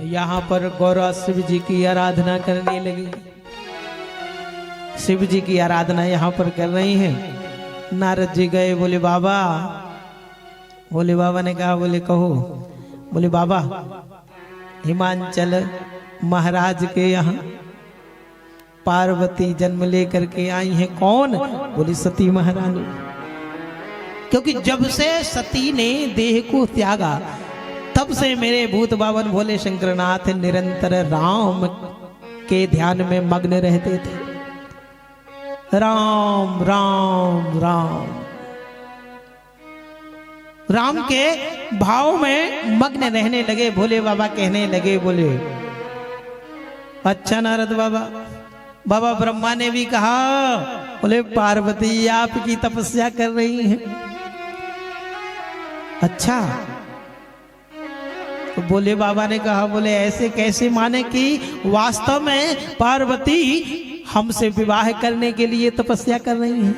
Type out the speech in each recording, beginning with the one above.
यहाँ पर गौरा शिव जी की आराधना करने लगी। शिव जी की आराधना यहाँ पर कर रही हैं। नारद जी गए, बोले बाबा, बोले बाबा ने कहा, बोले कहो। बोले बाबा, हिमांचल महाराज के यहाँ पार्वती जन्म लेकर के आई हैं। कौन? बोले सती महारानी। क्योंकि जब से सती ने देह को त्यागा तब से मेरे भूत बावन भोले शंकरनाथ निरंतर राम के ध्यान में मग्न रहते थे। राम राम राम राम के भाव में मग्न रहने लगे। भोले बाबा कहने लगे, बोले अच्छा नारद बाबा, बाबा ब्रह्मा ने भी कहा, बोले पार्वती आपकी तपस्या कर रही हैं। अच्छा, तो बोले बाबा ने कहा, बोले ऐसे कैसे माने कि वास्तव में पार्वती हमसे विवाह करने के लिए तपस्या कर रही हैं।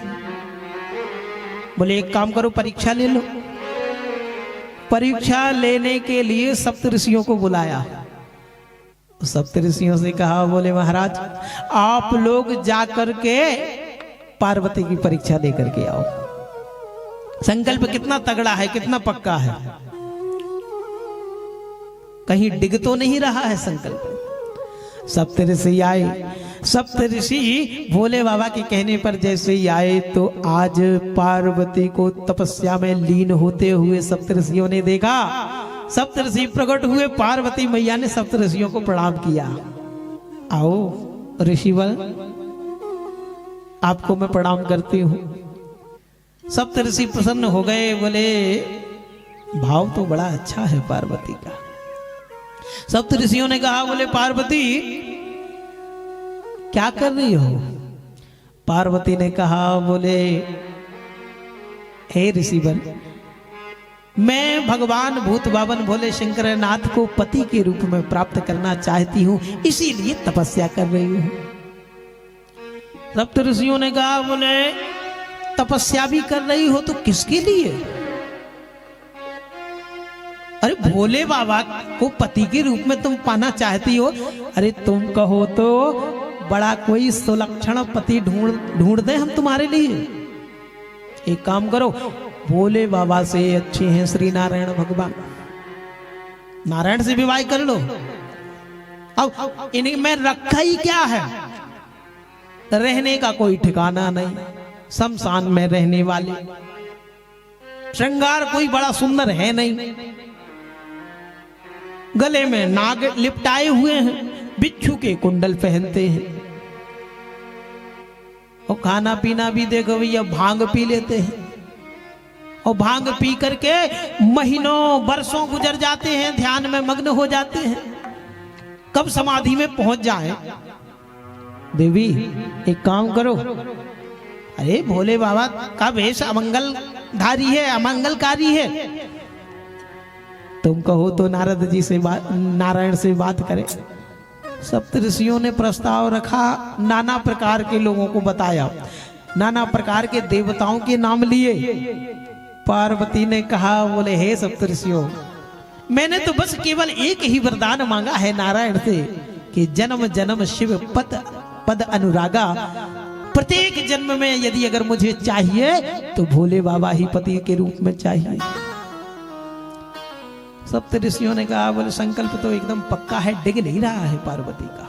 बोले एक काम करो, परीक्षा ले लो। परीक्षा लेने के लिए सप्तऋषियों को बुलाया। सप्तऋषियों से कहा, बोले महाराज आप लोग जाकर के पार्वती की परीक्षा लेकर के आओ। संकल्प कितना तगड़ा है, कितना पक्का है, कहीं डिग तो नहीं रहा है संकल्प। सप्तऋषि आए। सप्तऋषि भोले बाबा के कहने पर जैसे ही आए तो आज पार्वती को तपस्या में लीन होते हुए सप्तऋषियों ने देखा। सप्तऋषि प्रकट हुए, पार्वती मैया ने सप्तऋषियों को प्रणाम किया। आओ ऋषिवर, आपको मैं प्रणाम करती हूँ। सप्तऋषि प्रसन्न हो गए, बोले भाव तो बड़ा अच्छा है पार्वती का। सप्तऋषियों ने कहा, बोले पार्वती क्या कर रही हो? पार्वती ने कहा, बोले हे ऋषिवर, मैं भगवान भूत बावन भोले शंकरनाथ को पति के रूप में प्राप्त करना चाहती हूं, इसीलिए तपस्या कर रही हूं। सप्तऋषियों ने कहा, बोले तपस्या भी कर रही हो तो किसके लिए? अरे भोले बाबा को पति के रूप में तुम पाना चाहती हो? अरे तुम कहो तो बड़ा कोई सुलक्षण पति ढूंढ दे हम तुम्हारे लिए। एक काम करो, भोले बाबा से अच्छे हैं श्री नारायण भगवान, नारायण से विवाह कर लो। अब इन्हीं में रखा ही क्या है? रहने का कोई ठिकाना नहीं, शमशान में रहने वाले, श्रृंगार कोई बड़ा सुंदर है नहीं, गले में नाग लिपटाए हुए हैं, बिच्छू के कुंडल पहनते हैं, और खाना पीना भी देखो भैया भांग पी लेते हैं, और भांग पी करके महीनों वर्षों गुजर जाते हैं, ध्यान में मग्न हो जाते हैं, कब समाधि में पहुंच जाए। देवी एक काम करो, अरे भोले बाबा का वेश अमंगलधारी है, अमंगलकारी है, तुम कहो तो नारद जी से नारायण से बात करें। सप्तऋषियों ने प्रस्ताव रखा, नाना प्रकार के लोगों को बताया, नाना प्रकार के देवताओं के नाम लिए। पार्वती ने कहा, बोले हे सप्तऋषियों, मैंने तो बस केवल एक ही वरदान मांगा है नारायण से कि जन्म जन्म शिव पद अनुरागा, प्रत्येक जन्म में यदि अगर मुझे चाहिए तो भोले बाबा ही पति के रूप में चाहिए। सप्तऋषियों ने कहा, बोले संकल्प तो एकदम पक्का है, डिग नहीं रहा है पार्वती का।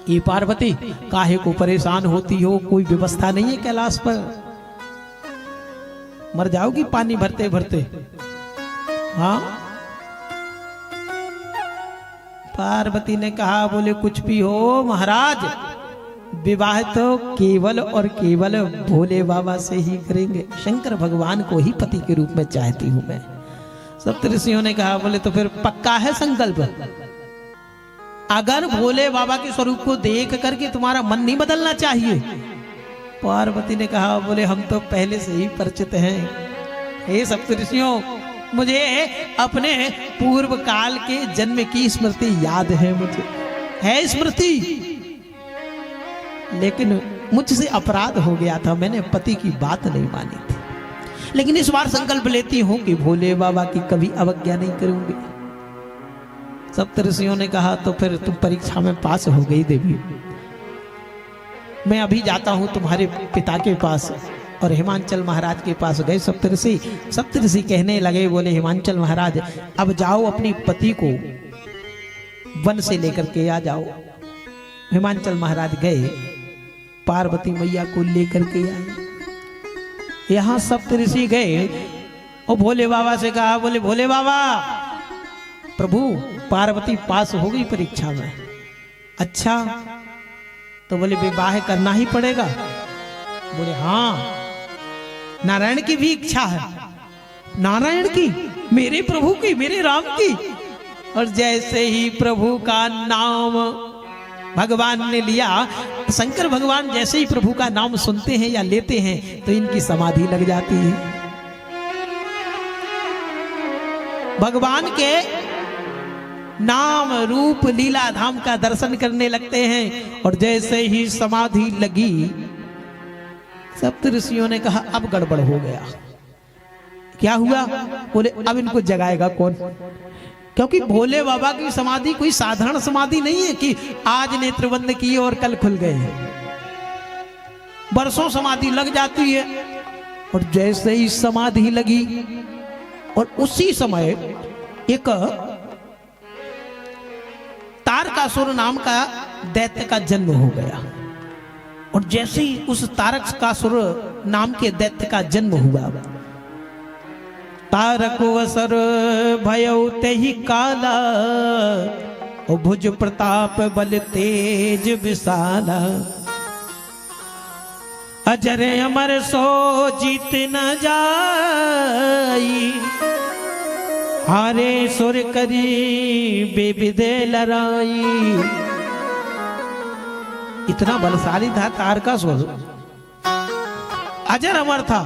ये पार्वती काहे को परेशान होती हो, कोई व्यवस्था नहीं है कैलाश पर, मर जाओगी पानी भरते भरते। हाँ, पार्वती ने कहा, बोले कुछ भी हो महाराज, विवाह तो केवल और केवल भोले बाबा से ही करेंगे, शंकर भगवान को ही पति के रूप में चाहती हूं मैं। सप्तऋषियों ने कहा, बोले तो फिर पक्का है संकल्प? अगर भोले बाबा के स्वरूप को देख करके तुम्हारा मन नहीं बदलना चाहिए? पार्वती ने कहा, बोले हम तो पहले से ही परिचित हैं। हे सप्तऋषियों, मुझे अपने पूर्व काल के जन्म की स्मृति याद है, मुझे है स्मृति, लेकिन मुझसे अपराध हो गया था, मैंने पति की बात नहीं मानी थी। लेकिन इस बार संकल्प लेती हूं कि भोले बाबा की कभी अवज्ञा नहीं करूंगी। सप्तऋषियों ने कहा तो फिर तुम परीक्षा में पास हो गई देवी, मैं अभी जाता हूं तुम्हारे पिता के पास। और हिमांचल महाराज के पास गए सप्तऋषि। सप्तऋषि कहने लगे, बोले हिमांचल महाराज अब जाओ अपनी पति को वन से लेकर के आ जाओ। हिमांचल महाराज गए, पार्वती मैया को लेकर के आए। यहां सप्तऋषि गए और भोले बाबा से कहा, बोले भोले बाबा प्रभु पार्वती पास हो गई परीक्षा में। अच्छा, तो बोले विवाह करना ही पड़ेगा। बोले हाँ, नारायण की भी इच्छा है। नारायण की, मेरे प्रभु की, मेरे राम की। और जैसे ही प्रभु का नाम भगवान ने लिया, शंकर भगवान जैसे ही प्रभु का नाम सुनते हैं या लेते हैं तो इनकी समाधि लग जाती है। भगवान के नाम रूप लीला धाम का दर्शन करने लगते हैं। और जैसे ही समाधि लगी, सप्तऋषियों ने कहा अब गड़बड़ हो गया। क्या हुआ? बोले अब इनको जगाएगा कौन? क्योंकि भोले बाबा की समाधि कोई साधारण समाधि नहीं है कि आज नेत्र बंद किए और कल खुल गए। बरसों समाधि लग जाती है। और जैसे ही समाधि लगी और उसी समय एक तारकासुर नाम का दैत्य का जन्म हो गया। और जैसे ही उस तारकासुर नाम के दैत्य का जन्म हुआ, तारकवसर भयउ तेहि काला, ओ भुज प्रताप बल तेज विशाला, अजर अमर सो जीत न जाई, हारे सुर करी बेविदे लड़ाई। इतना बलशाली था तारकासुर, अजर अमर था।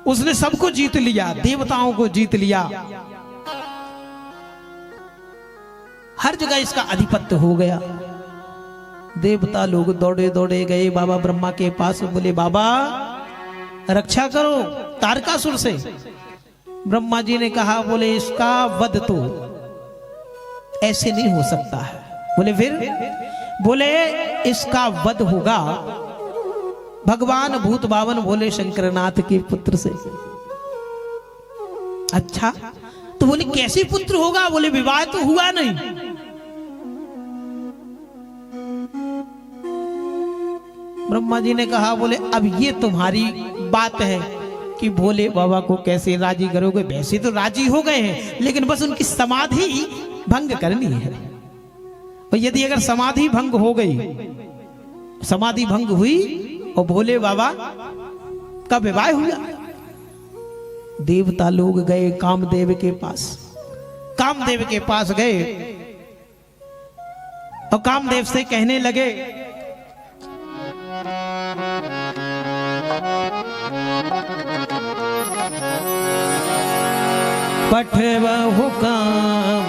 उसने सबको जीत लिया, देवताओं को जीत लिया, हर जगह इसका आधिपत्य हो गया। देवता लोग दौड़े दौड़े गए बाबा ब्रह्मा के पास। बोले बाबा रक्षा करो तारकासुर से। ब्रह्मा जी ने कहा, बोले इसका वध तो ऐसे नहीं हो सकता है। बोले फिर? बोले इसका वध होगा भगवान भूत बावन भोले शंकरनाथ के पुत्र से। अच्छा, तो बोले कैसे पुत्र होगा? बोले विवाह तो हुआ नहीं। ब्रह्मा जी ने कहा, बोले अब ये तुम्हारी बात है कि भोले बाबा को कैसे राजी करोगे। वैसे तो राजी हो गए हैं, लेकिन बस उनकी समाधि भंग करनी है। और यदि अगर समाधि भंग हो गई, समाधि भंग हुई और भोले बाबा का विवाह हुआ। देवता लोग गए कामदेव के पास। कामदेव के पास गए और कामदेव से कहने लगे, पठवहु काम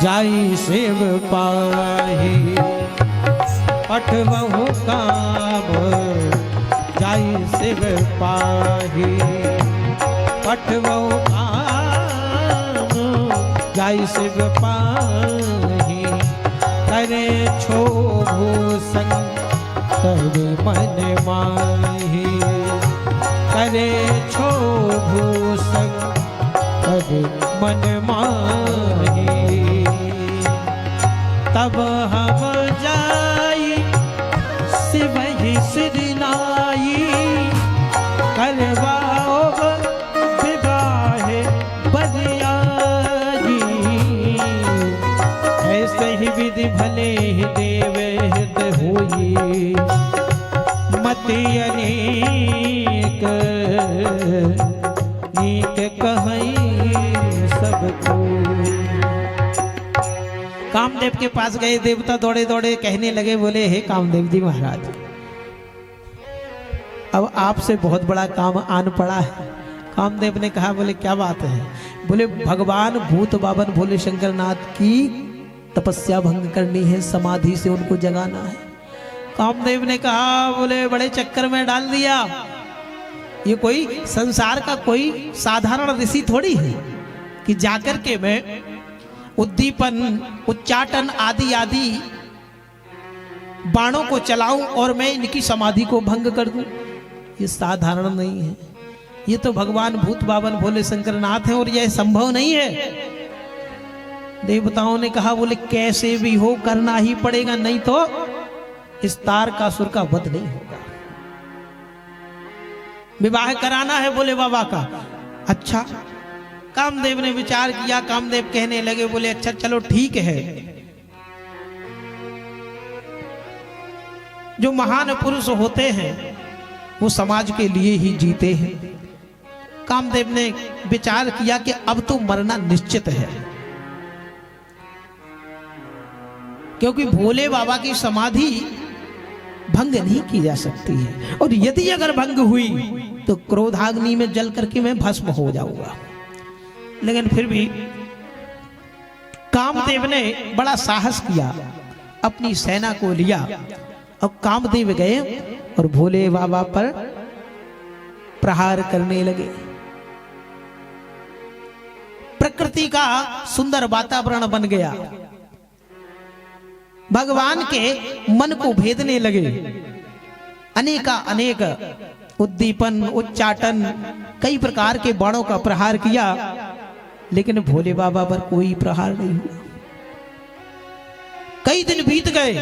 जाई शिव पाही, पठवहु काम जाई शिव पाही, पठवहु काम जाई शिव पाही, करे क्षोभु संग मन माही, करे क्षोभु संग मन माही, तब हम जाई शिव ही सिरनाई, करवाओ विवाह बलियाई, ऐसे ही विधि भले ही देव हित होई, मति अनेक नीक कहई सबको। कामदेव के पास गए देवता, दौड़े दौड़े कहने लगे, बोले हे कामदेव जी महाराज, अब आपसे बहुत बड़ा काम आन पड़ा है। कामदेव ने कहा, बोले क्या बात है? बोले भगवान भूत बावन भोले शंकरनाथ की तपस्या भंग करनी है, समाधि से उनको जगाना है। कामदेव ने कहा, बोले बड़े चक्कर में डाल दिया। ये कोई संसार का कोई साधारण ऋषि थोड़ी है कि जाकर के मैं उद्दीपन, उच्चाटन आदि आदि बाणों को चलाऊं और मैं इनकी समाधि को भंग कर दूं, ये साधारण नहीं है। ये तो भगवान भूत बावन भोले शंकरनाथ हैं और यह संभव नहीं है। देवताओं ने कहा, बोले कैसे भी हो करना ही पड़ेगा, नहीं तो इस तारकासुर का वध नहीं होगा। विवाह कराना है भोले बाबा का। अच्छा, कामदेव ने विचार किया। कामदेव कहने लगे, बोले अच्छा चलो ठीक है, जो महान पुरुष होते हैं वो समाज के लिए ही जीते हैं। कामदेव ने विचार किया कि अब तो मरना निश्चित है, क्योंकि भोले बाबा की समाधि भंग नहीं की जा सकती है, और यदि अगर भंग हुई तो क्रोधाग्नि में जल करके मैं भस्म हो जाऊंगा। लेकिन फिर भी कामदेव ने बड़ा साहस किया, अपनी सेना को लिया और कामदेव गए और भोले बाबा पर प्रहार करने लगे। प्रकृति का सुंदर वातावरण बन गया, भगवान के मन को भेदने लगे। अनेका अनेक उद्दीपन, उच्चाटन, कई प्रकार के बाणों का प्रहार किया, लेकिन भोले बाबा पर कोई प्रहार नहीं हुआ। कई दिन बीत गए,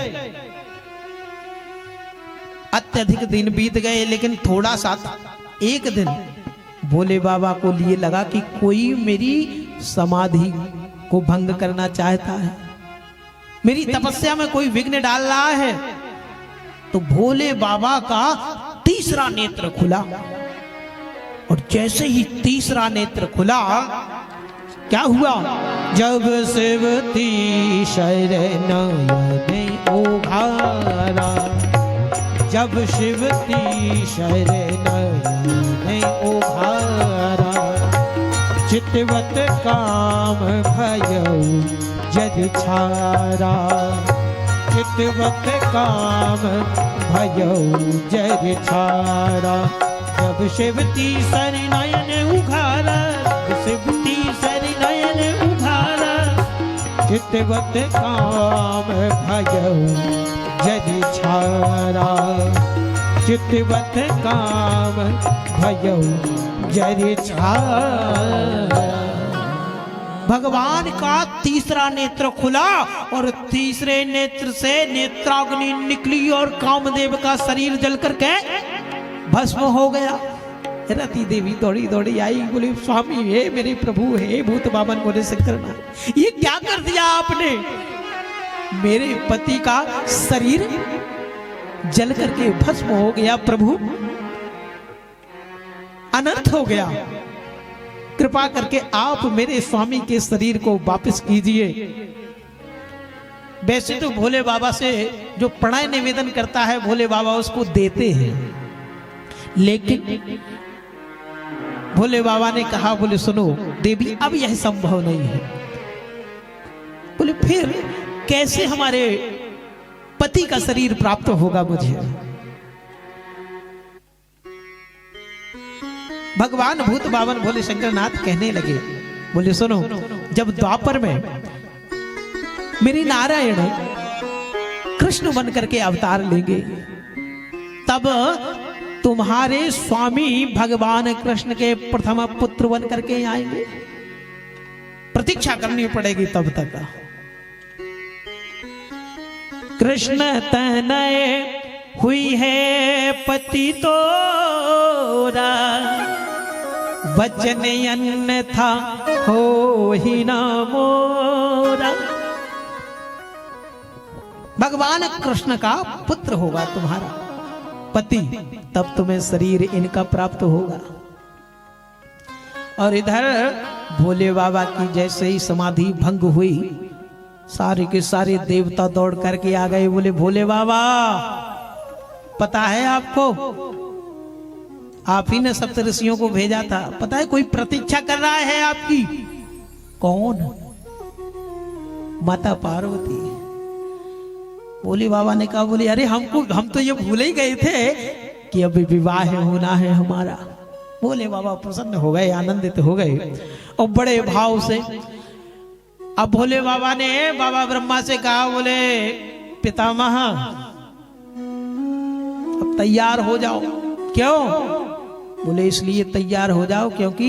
अत्यधिक दिन बीत गए, लेकिन थोड़ा सा एक दिन भोले बाबा को लिए लगा कि कोई मेरी समाधि को भंग करना चाहता है, मेरी तपस्या में कोई विघ्न डाल रहा है। तो भोले बाबा का तीसरा नेत्र खुला, और जैसे ही तीसरा नेत्र खुला, क्या हुआ? जब शिव शरण उघारा, जब शिव शरण उघारा, चितवत काम भयउ जग छारा, चितवत काम भयउ जग छारा। जब शिवती शरण उघारा, शिवती शरण उघारा, चितवत काम भयउ जग छारा, चितवत काम भयउ जग छारा। भगवान का तीसरा नेत्र खुला और तीसरे नेत्र से नेत्राग्नि निकली और कामदेव का शरीर जल करके भस्म हो गया। रति देवी दौड़ी दौड़ी आई, बोली स्वामी हे मेरे प्रभु, हे भूत बावन भोले शंकरनाथ, ये क्या कर दिया आपने? मेरे पति का शरीर जल करके भस्म हो गया प्रभु, अनर्थ हो गया। कृपा करके आप मेरे स्वामी के शरीर को वापस कीजिए। वैसे तो भोले बाबा से जो प्रणय निवेदन करता है भोले बाबा उसको देते हैं, लेकिन भोले बाबा ने कहा, बोले सुनो देवी, अब यह संभव नहीं है। बोले फिर कैसे हमारे पति का शरीर प्राप्त होगा मुझे? भगवान भूत बावन भोले शंकरनाथ कहने लगे, बोले सुनो, जब द्वापर में मेरी नारायण कृष्ण बन करके अवतार लेंगे, तब तुम्हारे स्वामी भगवान कृष्ण के प्रथम पुत्र बन करके आएंगे। प्रतीक्षा करनी पड़ेगी तब तक। कृष्ण तनय हुई है पति तोरा, वचन अन्यथा हो ही न मोरा। भगवान कृष्ण का पुत्र होगा तुम्हारा पति, तब तुम्हें शरीर इनका प्राप्त होगा। और इधर भोले बाबा की जैसे ही समाधि भंग हुई, सारे के सारे देवता दौड़ करके आ गए। बोले भोले बाबा, पता है आपको, आप ही ने सप्तऋषियों को भेजा था, पता है कोई प्रतीक्षा कर रहा है आपकी। कौन? माता पार्वती। भोले बाबा ने कहा, बोले अरे हम तो ये भूल ही गए थे कि अभी विवाह होना है हमारा। भोले बाबा प्रसन्न हो गए, आनंदित हो गए और बड़े भाव से अब भोले बाबा ने बाबा ब्रह्मा से कहा, बोले पितामह अब तैयार हो जाओ। क्यों? बोले इसलिए तैयार हो जाओ क्योंकि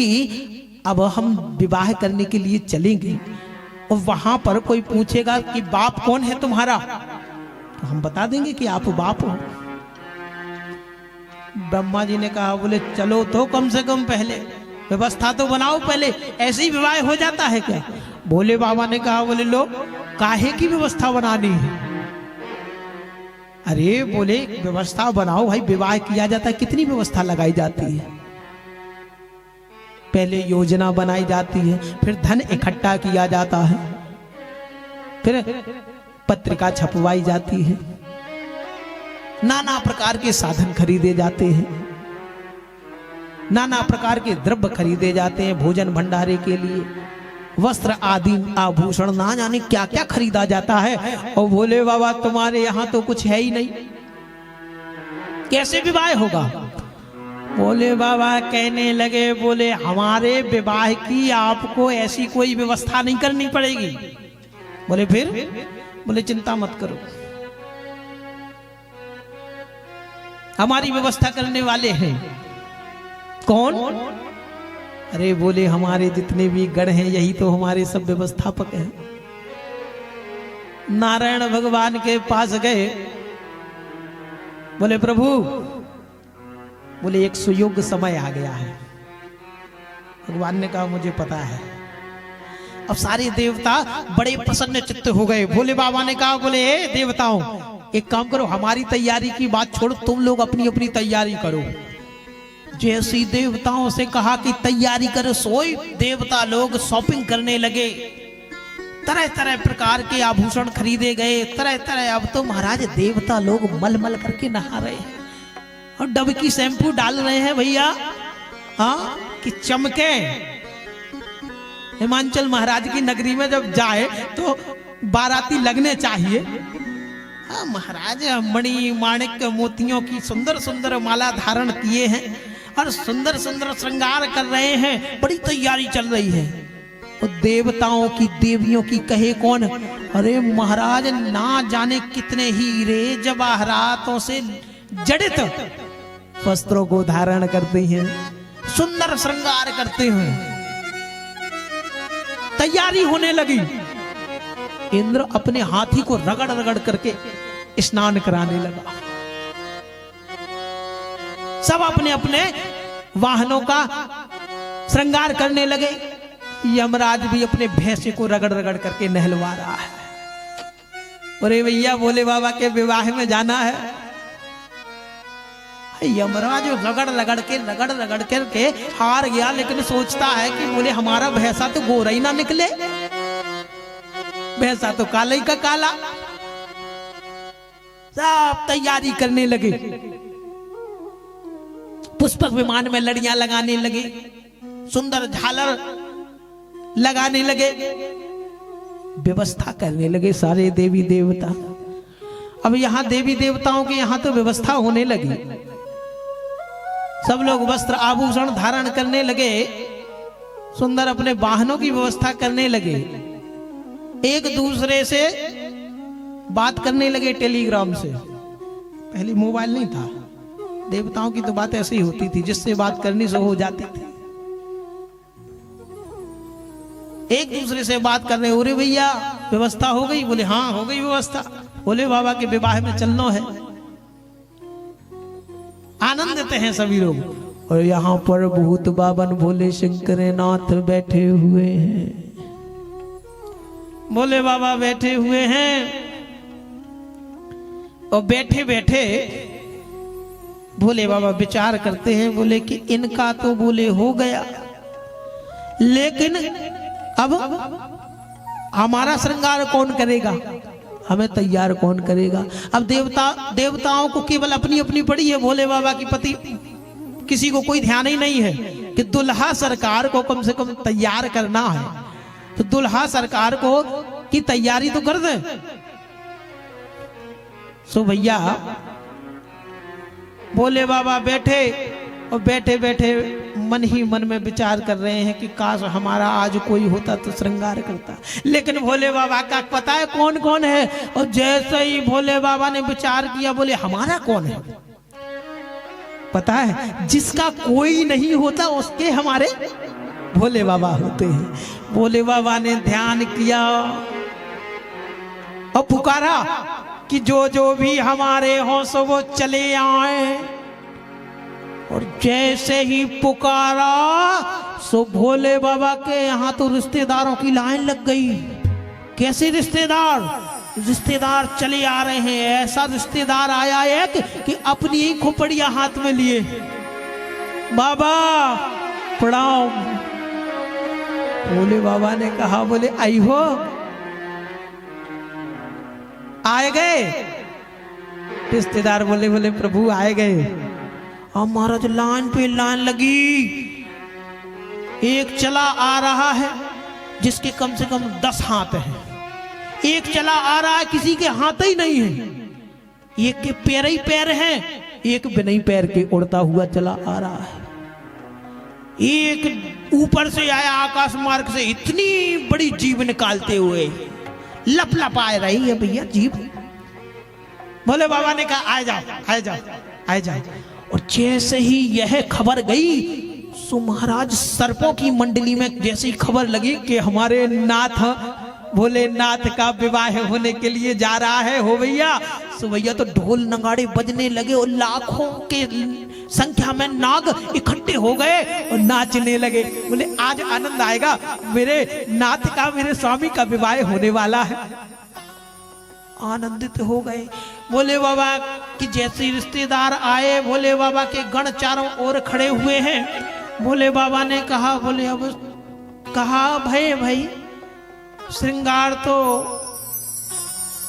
अब हम विवाह करने के लिए चलेंगे और वहां पर कोई पूछेगा कि बाप कौन है तुम्हारा, तो हम बता देंगे कि आप बाप हो। ब्रह्मा जी ने कहा, बोले चलो तो कम से कम पहले व्यवस्था तो बनाओ, पहले ऐसे ही विवाह हो जाता है क्या? भोले बाबा ने कहा, बोले लो काहे की व्यवस्था बनानी है? अरे बोले व्यवस्था बनाओ भाई, विवाह किया जाता है, कितनी व्यवस्था लगाई जाती है। पहले योजना बनाई जाती है, फिर धन इकट्ठा किया जाता है, फिर पत्रिका छपवाई जाती है, नाना प्रकार के साधन खरीदे जाते हैं, नाना प्रकार के द्रव्य खरीदे जाते हैं भोजन भंडारे के लिए, वस्त्र आदि आभूषण ना जाने क्या क्या खरीदा जाता है। और भोले बाबा तुम्हारे यहां तो कुछ है ही नहीं, कैसे विवाह होगा? भोले बाबा कहने लगे, बोले हमारे विवाह की आपको ऐसी कोई व्यवस्था नहीं करनी पड़ेगी। बोले फिर? बोले चिंता मत करो, हमारी व्यवस्था करने वाले हैं। कौन? अरे बोले हमारे जितने भी गण हैं यही तो हमारे सब व्यवस्थापक हैं। नारायण भगवान के पास गए, बोले प्रभु, बोले एक सुयोग्य समय आ गया है। भगवान ने कहा मुझे पता है। अब सारे देवता बड़े प्रसन्न चित्त हो गए। भोले बाबा ने कहा, बोले देवताओं एक काम करो, हमारी तैयारी की बात छोड़ो, तुम लोग अपनी अपनी तैयारी करो। जैसी देवताओं से कहा कि तैयारी करो, सोई देवता लोग शॉपिंग करने लगे, तरह तरह प्रकार के आभूषण खरीदे गए, तरह तरह। अब तो महाराज देवता लोग मल मल करके नहा रहे हैं और डब की शैम्पू डाल रहे हैं भैया, हाँ कि चमके। हिमाचल महाराज की नगरी में जब जाए तो बाराती लगने चाहिए। हाँ महाराज मणि माणिक मोतियों की सुंदर सुंदर माला धारण किए हैं और सुंदर सुंदर श्रृंगार कर रहे हैं, बड़ी तैयारी चल रही है। और देवताओं की देवियों की कहे कौन? अरे महाराज ना जाने कितने हीरे जवाहरातों से जड़ित वस्त्रों को धारण करते हैं, सुंदर श्रृंगार करते हैं। तैयारी होने लगी। इंद्र अपने हाथी को रगड़ रगड़ करके स्नान कराने लगा। सब अपने अपने वाहनों का श्रृंगार करने लगे। यमराज भी अपने भैंसे को रगड़ रगड़ करके नहलवा रहा है। अरे भैया भोले बाबा के विवाह में जाना है। यमराज रगड़ रगड़ करके हार गया, लेकिन सोचता है कि बोले हमारा भैंसा तो गोरा ही ना निकले, भैंसा तो काला ही का काला। सब तैयारी करने लगे, पुष्पक विमान में लड़ियां लगाने लगे, सुंदर झालर लगाने लगे, व्यवस्था करने लगे सारे देवी देवता। अब यहां देवी देवताओं के यहां तो व्यवस्था होने लगी। सब लोग वस्त्र आभूषण धारण करने लगे, सुंदर अपने वाहनों की व्यवस्था करने लगे, एक दूसरे से बात करने लगे टेलीग्राम से। पहले मोबाइल नहीं था, देवताओं की तो बात ऐसे ही होती थी, जिससे बात करनी से हो जाती थी। एक दूसरे से बात कर रहे, अरे भैया व्यवस्था हो गई? बोले हाँ हो गई व्यवस्था, भोले बाबा के विवाह में चलना है। आनंदित हैं सभी लोग। और यहाँ पर भूत बाबन भोले शंकर नाथ बैठे हुए हैं। भोले बाबा बैठे हुए हैं और बैठे बैठे भोले बाबा विचार करते हैं, बोले कि इनका तो बोले हो गया, लेकिन अब हमारा श्रृंगार कौन करेगा, हमें तैयार कौन करेगा। अब देवताओं को केवल अपनी अपनी पड़ी है। भोले बाबा की पति किसी को कोई ध्यान ही नहीं है कि दुल्हा सरकार को कम से कम तैयार करना है, तो दुल्हा सरकार को की तैयारी तो कर दे। सो भैया भोले बाबा बैठे और बैठे बैठे मन ही मन में विचार कर रहे हैं कि काश हमारा आज कोई होता तो श्रृंगार करता। लेकिन भोले बाबा का पता है कौन कौन है। और जैसे ही भोले बाबा ने विचार किया, बोले हमारा कौन है? पता है, जिसका कोई नहीं होता उसके हमारे भोले बाबा होते हैं। भोले बाबा ने ध्यान किया और पुकारा कि जो जो भी हमारे हो सो वो चले आए। और जैसे ही पुकारा सो भोले बाबा के यहाँ तो रिश्तेदारों की लाइन लग गई। कैसे रिश्तेदार? रिश्तेदार चले आ रहे हैं। ऐसा रिश्तेदार आया एक कि अपनी ही खोपड़ियां हाथ में लिए, बाबा प्रणाम। भोले बाबा ने कहा, बोले आई हो? आए गए? रिश्तेदार बोले, बोले प्रभु आए गए। अब महाराज लाइन पे लाइन लगी। एक चला आ रहा है जिसके कम से कम 10 हाथ हैं। एक चला आ रहा है किसी के हाथ ही नहीं है। एक के पैर ही पैर हैं, एक बिना ही पैर के उड़ता हुआ चला आ रहा है। एक ऊपर से आया आकाश मार्ग से इतनी बड़ी जीभ निकालते हुए, लप लप आ रही है भैया जीभ। भोले बाबा ने कहा आ जाओ आ जाओ आ जाओ। और जैसे ही यह खबर गई सो महाराज सर्पों की मंडली में जैसे ही खबर लगी कि हमारे नाथ भोलेनाथ का विवाह होने के लिए जा रहा है हो भैया, सो भैया तो ढोल नगाड़े बजने लगे और लाखों के संख्या में नाग इकट्ठे हो गए और नाचने लगे। बोले आज आनंद आएगा, मेरे नाथ का, मेरे स्वामी का विवाह होने वाला है। आनंदित हो गए। भोले बाबा की जैसे रिश्तेदार आए, भोले बाबा के गण चारों ओर खड़े हुए हैं। भोले बाबा ने कहा, बोले अब कहा भाई श्रृंगार तो